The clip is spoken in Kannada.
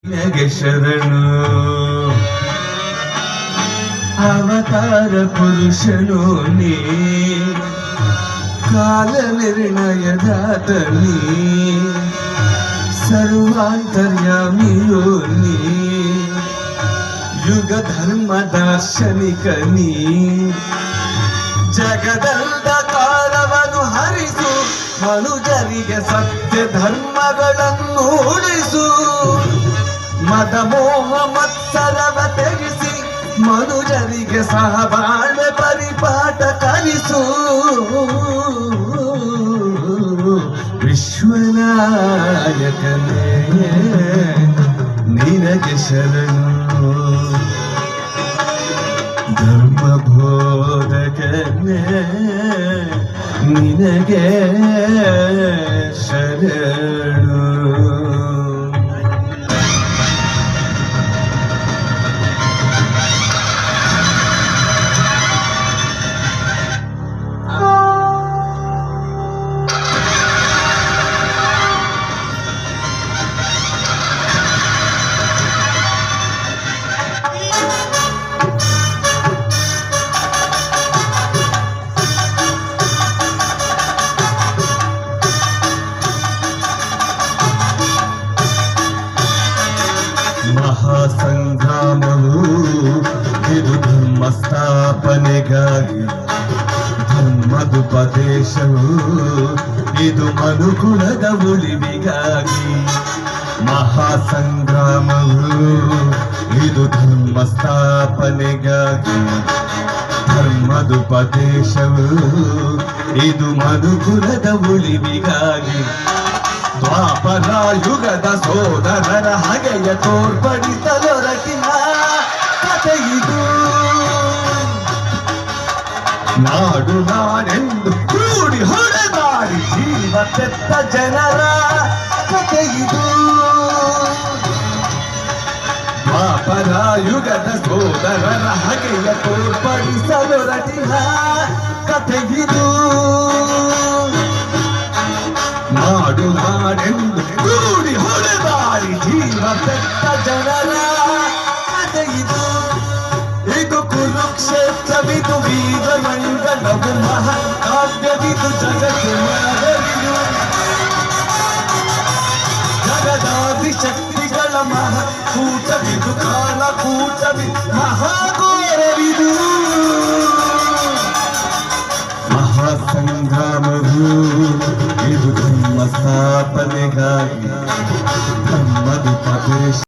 ನಿನಗೆ ಶರಣು ಅವತಾರ ಪುರುಷನು ನೀ ಕಾಲ ನಿರ್ಣಯದಾತ ನೀ ಸರ್ವಾಂತರ್ಯಾಮಿಯೋ ನೀ ಯುಗ ಧರ್ಮ ದಾರ್ಶನಿಕ ನೀ ಜಗದಂತ ಕಾಲವನ್ನು ಹರಿಸು ಮನುಜರಿಗೆ ಸತ್ಯ ಧರ್ಮಗಳನ್ನು ಉಳಿಸು ಮದ ಮೋಹ ಮತ್ಸರವ ತೆಗೆಸಿ ಮನುಜರಿಗೆ ಸಹಬಾಳ್ವೆ ಪರಿಪಾಠ ಕಲಿಸು ವಿಶ್ವನಾಯಕನೇ ನಿನಗೆ ಶರಣು ಧರ್ಮ ಬೋಧಕನೇ ನಿನಗೆ ಶರಣು ಮಹಾಸಂಗ್ರಾಮವು ಇದು ಧರ್ಮ ಸ್ಥಾಪನೆಗಾಗಿ ಧರ್ಮದುಪದೇಶವು ಇದು ಮನುಕುಲದ ಉಳಿವಿಗಾಗಿ ಮಹಾಸಂಗ್ರಾಮವು ಇದು ಧರ್ಮ ಸ್ಥಾಪನೆಗಾಗಿ ಧರ್ಮದುಪದೇಶವು ಇದು ಮನುಕುಲದ ಉಳಿವಿಗಾಗಿ ದ್ವಾಪರ ಯುಗದ ಸೋದರರ ಹಗೆಯ ತೋರ್ಪಡಿಸಲೊರಟಿನ ಕಥೆಯಿದು ನಾಡು ನಾನೆಂದು ಕೂಡಿ ಹೊಡೆದಾಡಿ ಜೀವ ತೆತ್ತ ಜನರ ಕಥೆಯಿದು ದ್ವಾಪರ ಯುಗದ ಸೋದರರ ಹಗೆಯ ತೋರ್ಪಡಿಸಲೊರಟಿನ ಕಥೆಯಿದು ನಾಡು ನಾಡೆಂದು ಕೂಡಿ ಹೊಡೆದಾಡಿ ಜೀವ ತೆತ್ತ ಜನರ ಕಥೆಯಿದು ಇದು ಕುರುಕ್ಷೇತ್ರವಿದು ವೀರ ಮಂಗನವು ಮಹಾಕಾವ್ಯವಿದು ಜಗತ್ತು ಮಾದರಿಯು ಜಗದಾದಿ ಶಕ್ತಿಗಳ ಮಹಾಕೂಟವಿದು ಕಾಲಕೂಟವಿದು ಮಹಾಘೋರವಿದು ಮಹಾಸಂಗ್ರಾಮವು ಇದು ಧರ್ಮ ಸ್ಥಾಪನೆಗಾಗಿ ಧರ್ಮದುಪದೇಶ